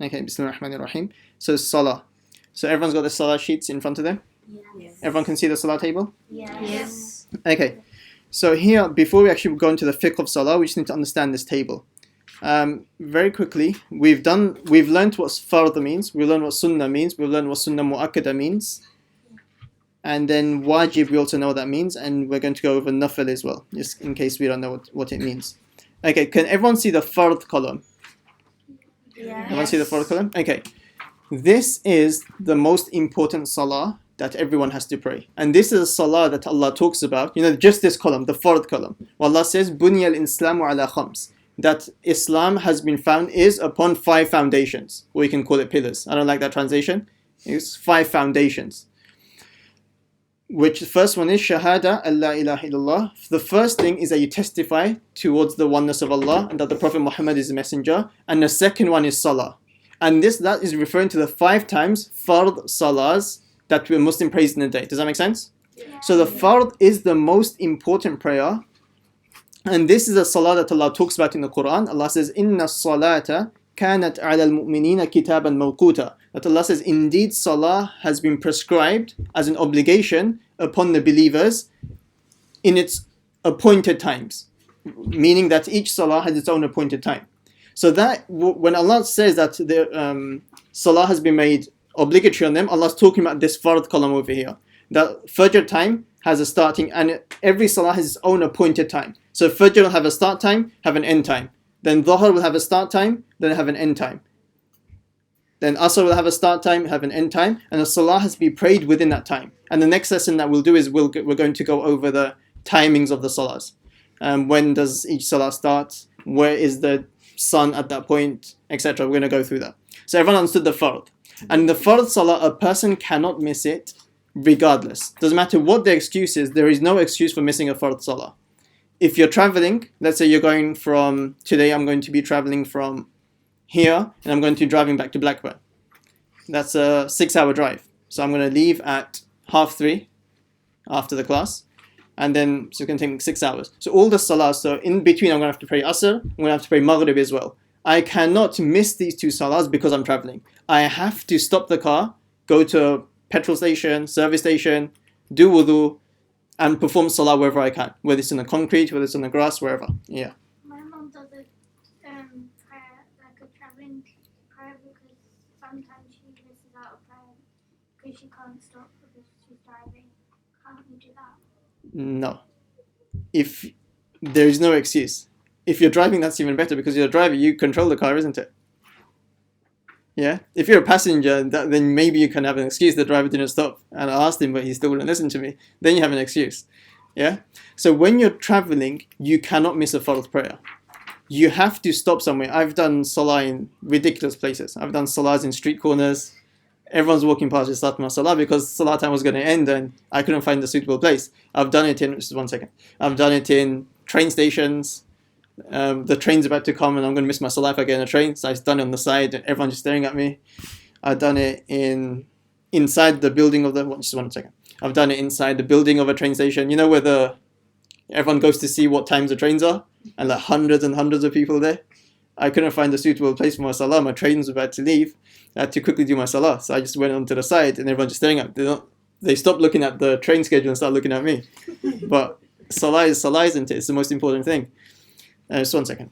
Okay, Bismillahirrahmanirrahim. So Salah. So everyone's got the Salah sheets in front of them? Yes. Everyone can see the Salah table? Yes. Okay. So here, before we actually go into the fiqh of Salah, we just need to understand this table. Very quickly, we've learned what fard means, we've learned what sunnah means, we've learned what sunnah mu'akkada means, and then wajib we also know what that means, and we're going to go over nafil as well, just in case we don't know what it means. Okay, can everyone see the fard column? Yes. Everyone see the fard column? Okay. This is the most important salah that everyone has to pray. And this is a salah that Allah talks about. Just this column, the fard column. Allah says, Bunya al-Islamu ala khams. That Islam has been found is upon 5 foundations. Or you can call it pillars. I don't like that translation. It's 5 foundations. Which the first one is Shahada, Allah ilaha illallah. The first thing is that you testify towards the oneness of Allah and that the Prophet Muhammad is the messenger. And the second one is Salah. And that is referring to the 5 times fard salahs that a Muslim prays in a day. Does that make sense? Yeah. So the fard is the most important prayer. And this is a salah that Allah talks about in the Quran. Allah says, Inna salata kanat ala al-mu'minina kitaban mawquta. That Allah says, indeed salah has been prescribed as an obligation upon the believers in its appointed times. Meaning that each salah has its own appointed time. So that when Allah says that the salah has been made obligatory on them, Allah's talking about this fard column over here. That Fajr time has a starting, and every salah has its own appointed time. So Fajr will have a start time, have an end time. Then Dhuhr will have a start time, then have an end time. Then Asr will have a start time, have an end time, and the salah has to be prayed within that time. And the next lesson that we'll do is we're going to go over the timings of the salahs. When does each salah start? Where is the sun at that point, etc. We're going to go through that. So everyone understood the fard. And the fard salah, a person cannot miss it regardless. Doesn't matter what the excuse is, there is no excuse for missing a fard salah. If you're traveling, let's say you're going from, today I'm going to be traveling from here and I'm going to be driving back to Blackburn. That's a 6-hour drive. So I'm going to leave at 3:30 after the class. And then, so it's going to take me 6 hours. So all the salahs, so in between I'm going to have to pray Asr, I'm going to have to pray Maghrib as well. I cannot miss these 2 salahs because I'm traveling. I have to stop the car, go to a petrol station, service station, do wudu, and perform salah wherever I can. Whether it's in the concrete, whether it's on the grass, wherever. Yeah. My mom does a prayer, like a traveling prayer, because sometimes she misses out a prayer because she can't stop because she's driving. Can't you do that? No. If there is no excuse. If you're driving, that's even better because you're a driver, you control the car, isn't it? Yeah? If you're a passenger, then maybe you can have an excuse. The driver didn't stop and I asked him, but he still wouldn't listen to me. Then you have an excuse. Yeah? So when you're traveling, you cannot miss a fard prayer. You have to stop somewhere. I've done salah in ridiculous places. I've done salahs in street corners. Everyone's walking past to start my salah because salah time was going to end and I couldn't find a suitable place. I've done it in, just 1 second. I've done it in train stations. The train's about to come and I'm going to miss my salah if I get in a train. So I've done it on the side and everyone's just staring at me. I've done it inside the building of the, just 1 second. I've done it inside the building of a train station. You know where everyone goes to see what times the trains are? And like hundreds and hundreds of people there. I couldn't find a suitable place for my salah. My train was about to leave. I had to quickly do my salah. So I just went onto the side and everyone just staring at me. They stopped looking at the train schedule and started looking at me. But salah is salah, isn't it? It's the most important thing. Just 1 second.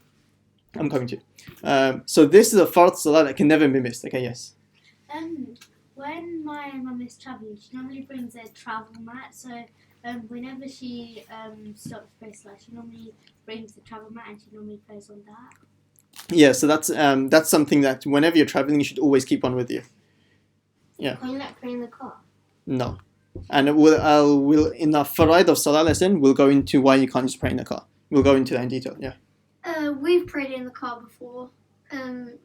I'm coming to you. So this is a fard salah that can never be missed. Okay, yes. When my mum is travelling, she normally brings a travel mat. So whenever she stops for salah, she normally brings the travel mat and she normally prays on that. Yeah, so that's something that whenever you're traveling, you should always keep on with you. Yeah. Can you not pray in the car? No. And we'll in our faraid of salah lesson, we'll go into why you can't just pray in the car. We'll go into that in detail. Yeah. We've prayed in the car before.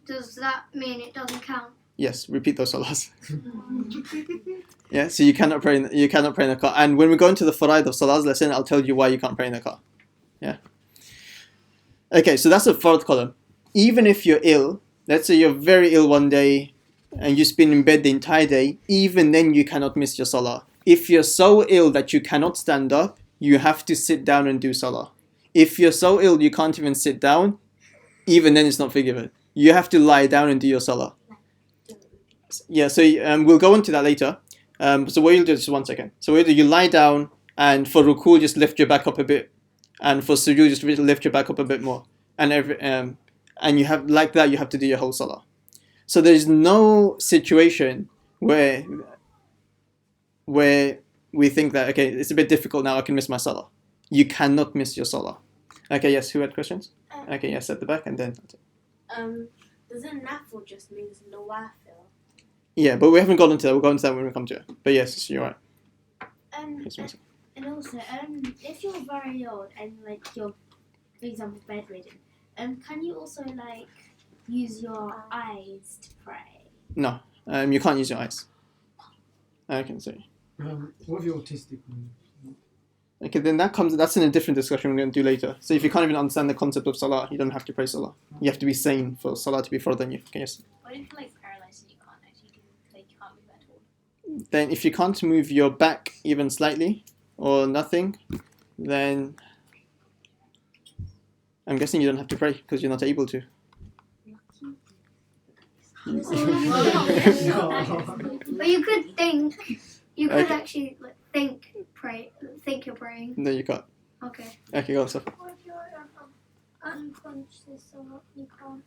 Does that mean it doesn't count? Yes. Repeat those salahs. Yeah. So you cannot pray in the car. And when we go into the faraid of salahs lesson, I'll tell you why you can't pray in the car. Yeah. Okay. So that's the fard column. Even if you're ill, let's say you're very ill one day and you've been in bed the entire day, even then you cannot miss your salah. If you're so ill that you cannot stand up, you have to sit down and do salah. If you're so ill you can't even sit down, even then it's not forgiven. You have to lie down and do your salah. Like Yeah, so we'll go into that later. So what you'll do, just 1 second. So what you lie down, and for ruku, just lift your back up a bit, and for sujood, just lift your back up a bit more, and and you have like that. You have to do your whole salah. So there's no situation where we think that okay, it's a bit difficult now. I can miss my salah. You cannot miss your salah. Okay, yes. Who had questions? Okay, yes, at the back, and then. Doesn't nafil just means nawafil? Yeah, but we haven't gone into that. We'll go into that when we come to it. But yes, you're right. And also, if you're very old and like you're, for example, bedridden, can you also like use your eyes to pray? No, you can't use your eyes. I can say. What if you're autistic? Okay, then that's in a different discussion we're going to do later. So if you can't even understand the concept of salah, you don't have to pray salah. You have to be sane for salah to be further than you. Okay, yes. What if you're like paralyzed and you can't actually do, like you can't move at all? Then if you can't move your back even slightly or nothing, then I'm guessing you don't have to pray because you're not able to. But you could think. You could Okay. actually like, think you're praying. No, you can't. Okay. Okay, go on, Safa. What if you're unconscious or you can't?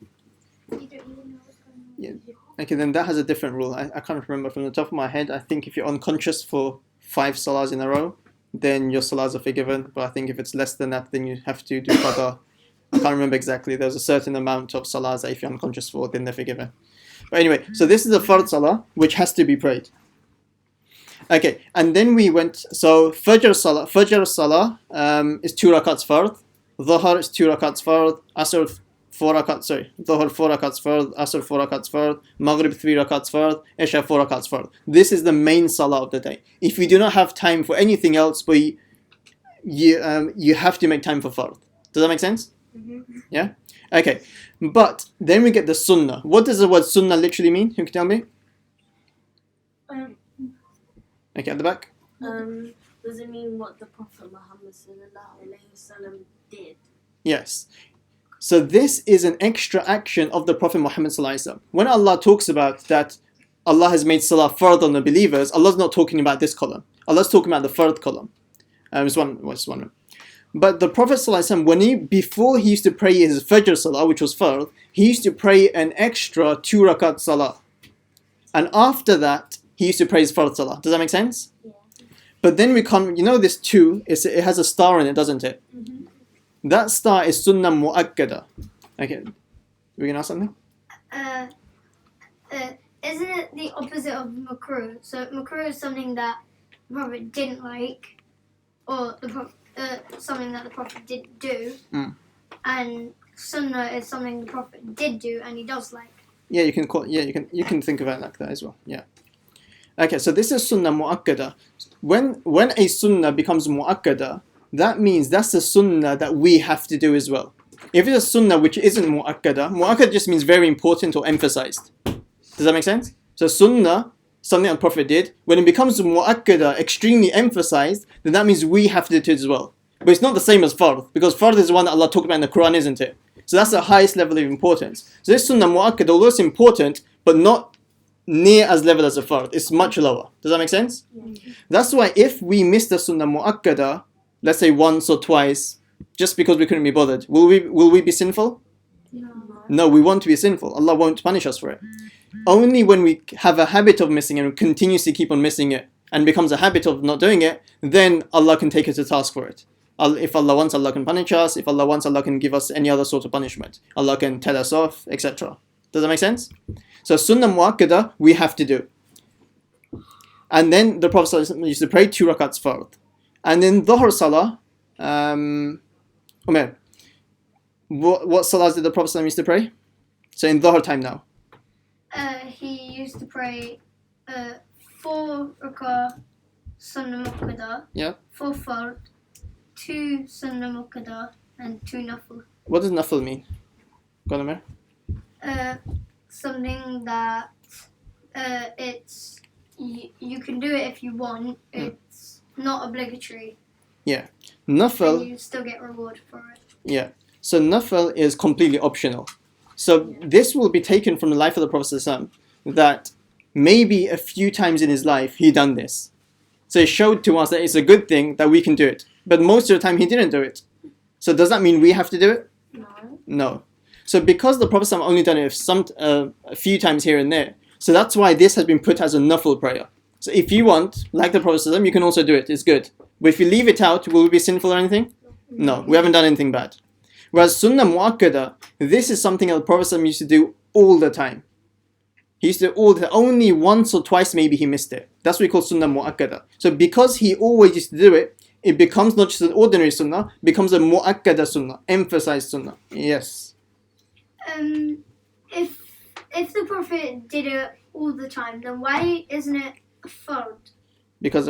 You don't even know what's going on. Yeah. Okay, then that has a different rule. I can't remember from the top of my head. I think if you're unconscious for 5 salahs in a row, then your salahs are forgiven. But I think if it's less than that, then you have to do qada. I can't remember exactly. There's a certain amount of salahs that if you're unconscious for, then they're forgiven. But anyway, so this is the fard salah, which has to be prayed. Okay, and then we went, so Fajr Salah is 2 rakats fard, Dhuhr is 2 rakats fard, Asr 4 rakats, Dhuhr 4 rakats fard, Asr 4 rakats fard, Maghrib 3 rakats fard, Isha 4 rakats fard. This is the main Salah of the day. If you do not have time for anything else, but you have to make time for fard. Does that make sense? Mm-hmm. Yeah? Okay, but then we get the Sunnah. What does the word Sunnah literally mean? Who can tell me? Okay, at the back. Does it mean what the Prophet Muhammad sallallahu alaihi wasallam did? Yes. So this is an extra action of the Prophet Muhammad sallallahu alaihi wasallam. When Allah talks about that Allah has made salah fard on the believers, Allah's not talking about this column. Allah's talking about the fard column. It's one. But the Prophet sallallahu alaihi wasallam, before he used to pray his Fajr salah, which was fard, he used to pray an extra 2 rakat salah. And after that, he used to pray his fard salah. Does that make sense? Yeah. But then we come, this 2, it has a star in it, doesn't it? Mm-hmm. That star is sunnah mu'akkada. Okay. We can ask something? Isn't it the opposite of makruh? So makruh is something that the Prophet didn't like, or something that the Prophet didn't do, and sunnah is something the Prophet did do and he does like. Yeah, you can think of it like that as well. Yeah. Okay, so this is sunnah mu'akkada. When a sunnah becomes mu'akkada, that means that's the sunnah that we have to do as well. If it's a sunnah which isn't mu'akkada just means very important or emphasized. Does that make sense? So sunnah, something that the Prophet did, when it becomes mu'akkada, extremely emphasized, then that means we have to do it as well. But it's not the same as fard, because fard is the one that Allah talked about in the Quran, isn't it? So that's the highest level of importance. So this sunnah mu'akkada, although it's important, but not near as level as a fard. It's much lower. Does that make sense? Yeah. That's why if we miss the sunnah mu'akkada, let's say once or twice, just because we couldn't be bothered, will we be sinful? No, we won't be sinful. Allah won't punish us for it. Only when we have a habit of missing it and continuously keep on missing it and becomes a habit of not doing it, then Allah can take us to task for it. If Allah wants, Allah can punish us. If Allah wants, Allah can give us any other sort of punishment. Allah can tell us off, etc. Does that make sense? So sunnah mu'akkada, we have to do. And then the Prophet ﷺ used to pray 2 rakats fard. And in Dhuhr salah, Umair, what salahs did the Prophet ﷺ used to pray? So in Dhuhr time now. He used to pray 4 rakah sunnah muqtada, Yeah. 4 fard, 2 sunnah muqtada, and 2 nafil. What does nafil mean? Go on, Umair. Something that it's you can do it if you want. It's not obligatory. And Nafil. you still get reward for it. Yeah. So nafil is completely optional. So this will be taken from the life of the Prophet ﷺ, that maybe a few times in his life he done this. So it showed to us that it's a good thing that we can do it. But most of the time he didn't do it. So does that mean we have to do it? No. No. So because the Prophet ﷺ only done it a few times here and there, so that's why this has been put as a nafil prayer. So if you want, like the Prophet ﷺ, you can also do it. It's good. But if you leave it out, will we be sinful or anything? No, we haven't done anything bad. Whereas sunnah mu'akkada, this is something that the Prophet ﷺ used to do all the time. He used to do all the time. Only once or twice maybe he missed it. That's what we call sunnah mu'akkada. So because he always used to do it, it becomes not just an ordinary sunnah, becomes a mu'akkada sunnah, emphasized sunnah. Yes. If the Prophet did it all the time, then why isn't it a fard? Because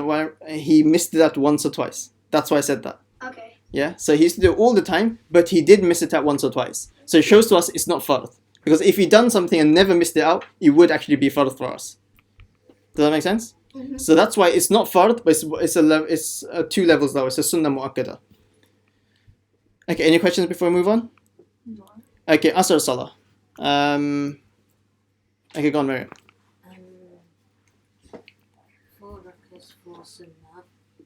he missed that once or twice. That's why I said that. Okay. Yeah, so he used to do it all the time, but he did miss it out once or twice. So it shows to us it's not fard. Because if he done something and never missed it out, it would actually be fard for us. Does that make sense? Mm-hmm. So that's why it's not fard, but it's two levels lower. It's a sunnah mu'akkada. Okay, any questions before we move on? No. Okay, Asr Salah. Okay, go on, Miriam. 4 rakahs for sunnah,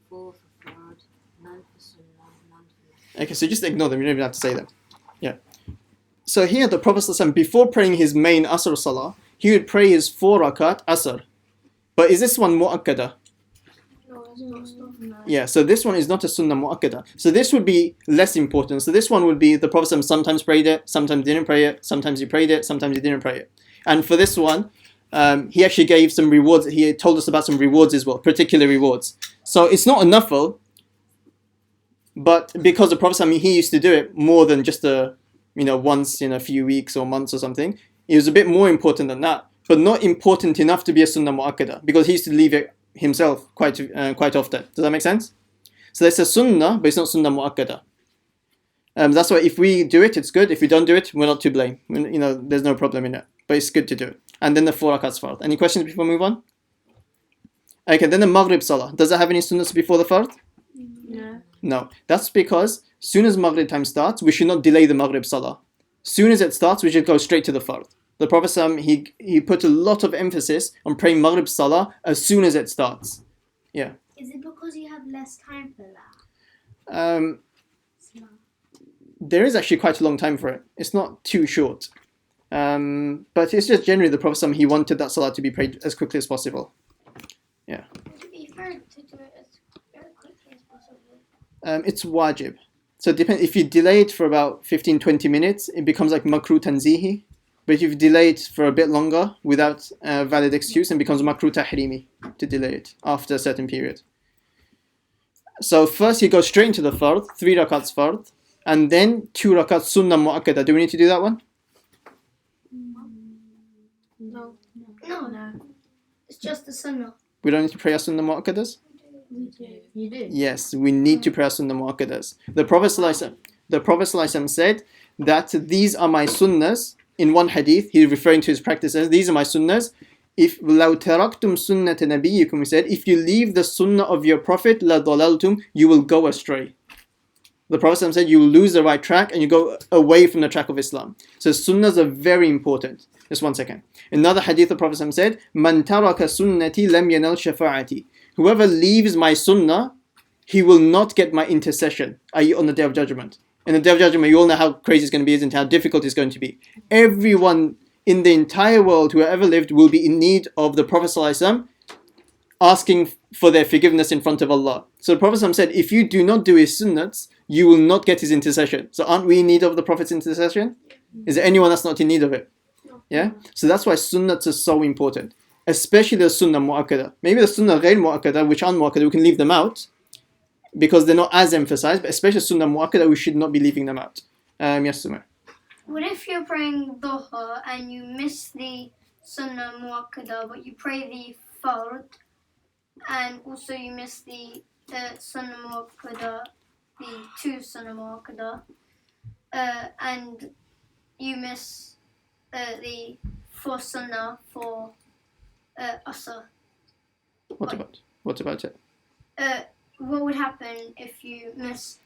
4 for fard, none for sunnah, none for Okay, so just ignore them. You don't even have to say them. Yeah. So here the Prophet ﷺ, before praying his main Asr Salah, he would pray his 4 rakat Asr. But is this one mu'akkada? No, it's not stuff. no. Yeah, so this one is not a sunnah mu'akkada. So this would be less important. So this one would be the Prophet ﷺ sometimes prayed it, sometimes didn't pray it, sometimes he prayed it, sometimes he didn't pray it. And for this one, he actually gave some rewards. He told us about some rewards as well, particular rewards. So it's not a nafil, but because the Prophet ﷺ, he used to do it more than just once in a few weeks or months or something. It was a bit more important than that, but not important enough to be a sunnah mu'akkada, because he used to leave it himself quite often. Does that make sense? So it's a sunnah, but it's not sunnah mu'akkada. That's why if we do it, it's good. If we don't do it, we're not to blame. There's no problem in it, but it's good to do it. And then the 4 rakats fard. Any questions before we move on? Okay, then the Maghrib Salah. Does it have any sunnahs before the fard? No. No. That's because soon as Maghrib time starts, we should not delay the Maghrib Salah. Soon as it starts, we should go straight to the fard. The Prophet he put a lot of emphasis on praying Maghrib Salah as soon as it starts. Yeah. Is it because you have less time for that? Salah. There is actually quite a long time for it. It's not too short. But it's just generally the Prophet he wanted that Salah to be prayed as quickly as possible. Would it be fair to do it as very quickly as possible? It's wajib. So if you delay it for about 15-20 minutes, it becomes like makruh tanzihi. But if you delay it for a bit longer without a valid excuse, it becomes makruh tahrimi to delay it after a certain period. So first you go straight into the fard, 3 rakats fard, and then 2 rakats sunnah mu'akkada. Do we need to do that one? No. It's just the sunnah. We don't need to pray our sunnah mu'akkadas? You do? Yes, we need to pray our sunnah mu'akkadas. The Prophet ﷺ said that these are my sunnahs. In one hadith, he's referring to his practices. These are my sunnahs. If لَوْ تَرَكْتُمْ سُنَّةَ نَبِيِّكُمْ, he said, if you leave the sunnah of your Prophet, لَضَلَلْتُمْ, you will go astray. The Prophet said you will lose the right track and you go away from the track of Islam. So sunnahs are very important. Just one second. Another hadith, the Prophet said, مَنْ تَرَكَ سُنَّتِي لَمْ يَنَلْ شَفَاعَتِي. Whoever leaves my sunnah, he will not get my intercession, i.e. on the Day of Judgment. In the Day of Judgment, you all know how crazy it's going to be, isn't it? How difficult it's going to be. Everyone in the entire world who ever lived will be in need of the Prophet ﷺ asking for their forgiveness in front of Allah. So the Prophet ﷺ said, if you do not do his sunnats, you will not get his intercession. So aren't we in need of the Prophet's intercession? Is there anyone that's not in need of it? Yeah? So that's why sunnats are so important. Especially the sunnah mu'akkada. Maybe the sunnah ghayr mu'akkada, which aren't mu'akkada, we can leave them out because they're not as emphasized, but especially sunnah mu'akkada, we should not be leaving them out. Yes, Sumar. What if you're praying Dhuhr and you miss the Sunnah Muakkada, but you pray the Fard, and also you miss the Sunnah Muakkada, the 2 Sunnah Muakkada, and you miss the 4 Sunnah for Asr? What about it? What would happen if you miss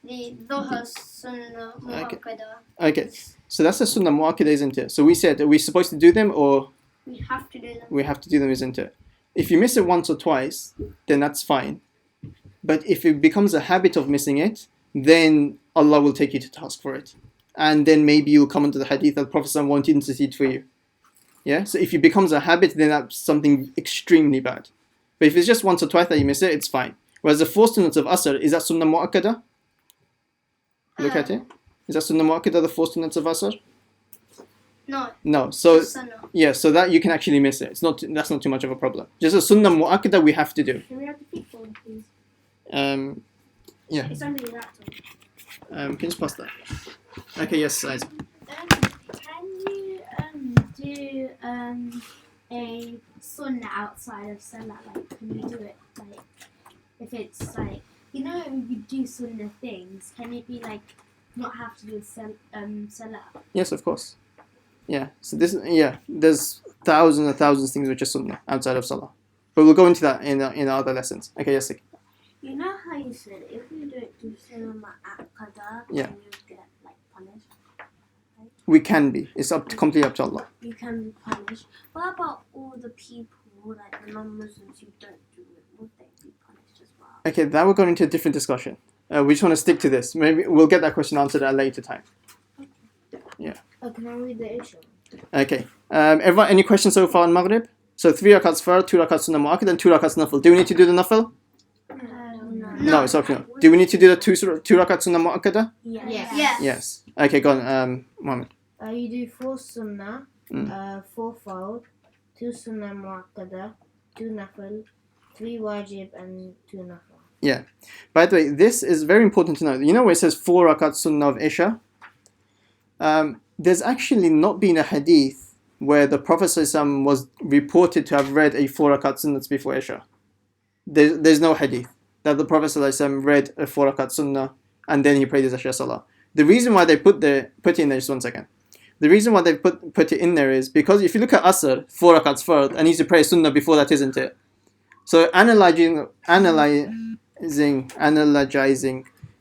the Dhuhr Sunnah Muakkada? Okay, so that's the sunnah mu'akkada, isn't it? So we said, are we supposed to do them or? We have to do them. We have to do them, isn't it? If you miss it once or twice, then that's fine. But if it becomes a habit of missing it, then Allah will take you to task for it. And then maybe you'll come into the hadith that the Prophet won't intercede for you. Yeah? So if it becomes a habit, then that's something extremely bad. But if it's just once or twice that you miss it, it's fine. Whereas the 4 sunnats of Asr, is that sunnah mu'akkada? Look at it. Is that sunnah mu'akkada, the 4 sunnats of Asr? No. No. So Sunnah. yeah, so that you can actually miss it. That's not too much of a problem. Just a sunnah mu'akkada we have to do. Can we have the big one, please? Yeah. It's under your laptop. Can you just pass that? Okay, yes, Isaac. Can you do a sunnah outside of Salah? Like, can you do it like if it's like you do sunnah things? Can it be like not have to do with Salah? Yes, of course. Yeah. So there's thousands and thousands of things which are sunnah outside of Salah. But we'll go into that in other lessons. Okay, yes. You know how you said if you don't do cinema at Qadar, Yeah. then you get like punished. We can be. It's completely up to Allah. You can be punished. What about all the people, like the non-Muslims who don't do it? Would they be punished as well? Okay, that we're going into a different discussion. We just want to stick to this. Maybe we'll get that question answered at a later time. Oh, can I read the issue? Okay. Everyone, any questions so far on Maghrib? So 3 rakats fard, 2 rakats sunnah mu'akkad, and 2 rakats nafil. Do we need to do the nafil? No, it's optional. Do we need to do the 2 rakats sunnah mu'akkada? Yes. Yes. Yes. Okay, go on, Mohammed. You do 4 sunnah, 4 fard, 2 sunnah mu'akkada, 2 nafil, 3 wajib, and 2 nafil. By the way, this is very important to know. You know where it says 4 rakats sunnah of Isha? There's actually not been a hadith where the Prophet ﷺ was reported to have read a 4 rakat sunnahs before Isha. There's no hadith that the Prophet ﷺ read a 4 rakat sunnah and then he prayed his Isha Salah. The reason why they put it in there, just 1 second. The reason why they put it in there is because if you look at Asr, 4 rakats fard, and he used to pray sunnah before that, isn't it? So analyzing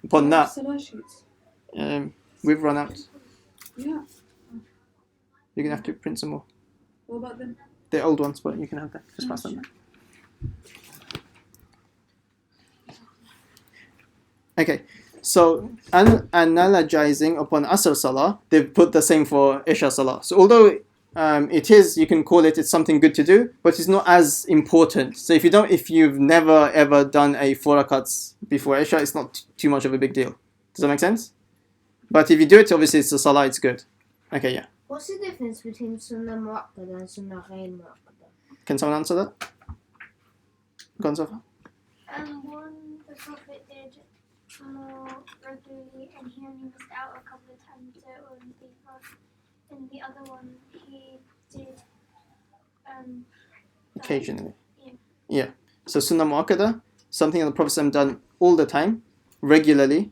upon that, Salah sheets. we've run out. Yeah. You're going to have to print some more. What about them? The old ones, but you can have that. Just pass them back. Okay, so analogizing upon Asr Salah, they've put the same for Isha Salah. So although it is, you can call it's something good to do, but it's not as important. So if you've never ever done a 4 rakats before Isha, it's not too much of a big deal. Does that make sense? But if you do it, obviously it's a Salah, it's good. Okay, yeah. What's the difference between sunnah mu'akkada and sunnah ghayr mu'akkada? Can someone answer that? Go on, Safa. One the Prophet did more regularly and he only missed out a couple of times, so it wouldn't be hard. And the other one he did Occasionally. Yeah. Yeah. So sunnah mu'akkada, something that the Prophet ﷺ done all the time, regularly,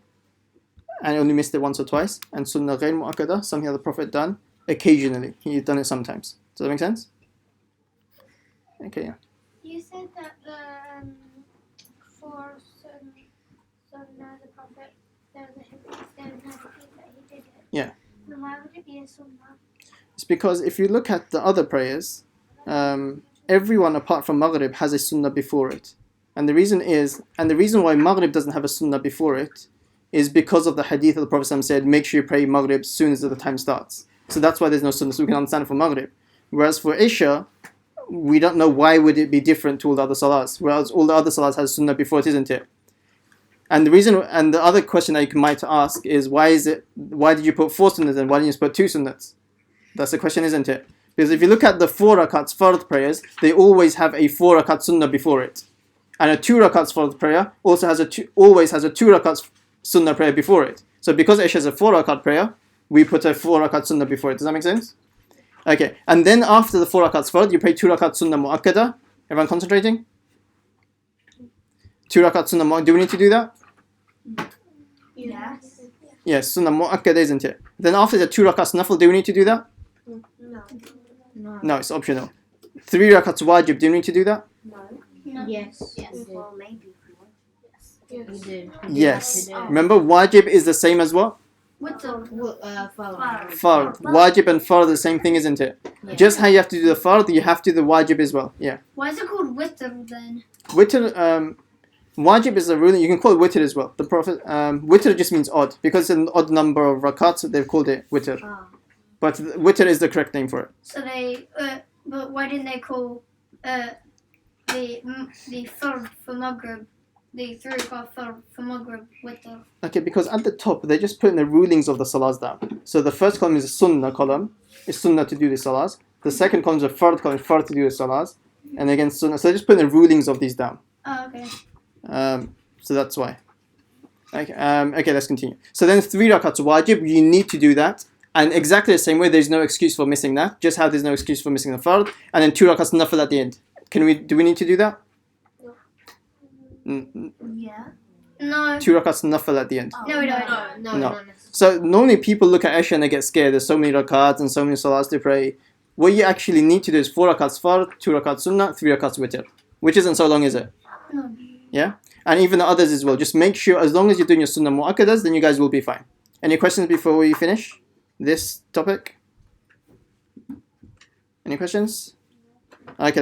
and only missed it once or twice. And sunnah ghayr mu'akkada, something that the Prophet done occasionally. He's done it sometimes. Does that make sense? Okay, yeah. You said that the for sunnah the Prophet there was a hadith that he did it. Yeah. Then why would it be a sunnah? It's because if you look at the other prayers, everyone apart from Maghrib has a sunnah before it. And the reason why Maghrib doesn't have a sunnah before it is because of the hadith that the Prophet ﷺ said, make sure you pray Maghrib as soon as the time starts. So that's why there's no sunnah, so we can understand it for Maghrib. Whereas for Isha, we don't know why would it be different to all the other salahs, whereas all the other salahs has sunnah before it, isn't it? And the other question that you might ask is why did you put 4 sunnahs and why didn't you put 2 sunnahs? That's the question, isn't it? Because if you look at the 4 rakats fard prayers, they always have a 4 rakat sunnah before it. And a 2 rakats fard prayer also always has a 2 rakats sunnah prayer before it. So because Isha is a 4 rakat prayer, we put a 4 rakat sunnah before it. Does that make sense? Okay, and then after the 4 rakats fard, you pray 2 rakat sunnah mu'akkada. Everyone concentrating? 2 rakat sunnah mu'akkada. Do we need to do that? Yes. Yes, sunnah mu'akkada, isn't it? Then after the 2 rakats nafil, do we need to do that? No. No, it's optional. 3 rakats wajib, do you need to do that? Yes. Well, maybe if you want. You do. Yes. Remember, wajib is the same as what? Witr. Fard. Fard. Wajib and fard are the same thing, isn't it? Yeah. Just how you have to do the fard, you have to do the wajib as well. Yeah. Why is it called witr then? Witr, wajib is a ruling. You can call it witr as well. The Prophet, witr just means odd because it's an odd number of rakats. They've called it witr. Ah. But witr is the correct name for it. So they, but why didn't they call the fard for Maghrib, the 3 o'clock fard for Maghrib witr? Okay, because at the top they're just putting the rulings of the salahs down. So the first column is a sunnah column. It's sunnah to do the salahs. The second column is a fard column, fard to do the salahs. And again sunnah. So they're just putting the rulings of these down. Oh, okay. So that's why. Okay, let's continue. So then 3 rakats wajib, you need to do that. And exactly the same way, there's no excuse for missing that. Just how there's no excuse for missing the fard. And then 2 rakats nafil at the end. Do we need to do that? Yeah. No. 2 rakats nafil at the end. No, we don't. No, No. not necessarily. So normally people look at Isha and they get scared. There's so many rakats and so many salahs to pray. What you actually need to do is 4 rakats fard, 2 rakats sunnah, 3 rakats witr. Which isn't so long, is it? No. Yeah? And even the others as well. Just make sure, as long as you're doing your sunnah mu'akkadas, then you guys will be fine. Any questions before we finish this topic? Any questions? Okay.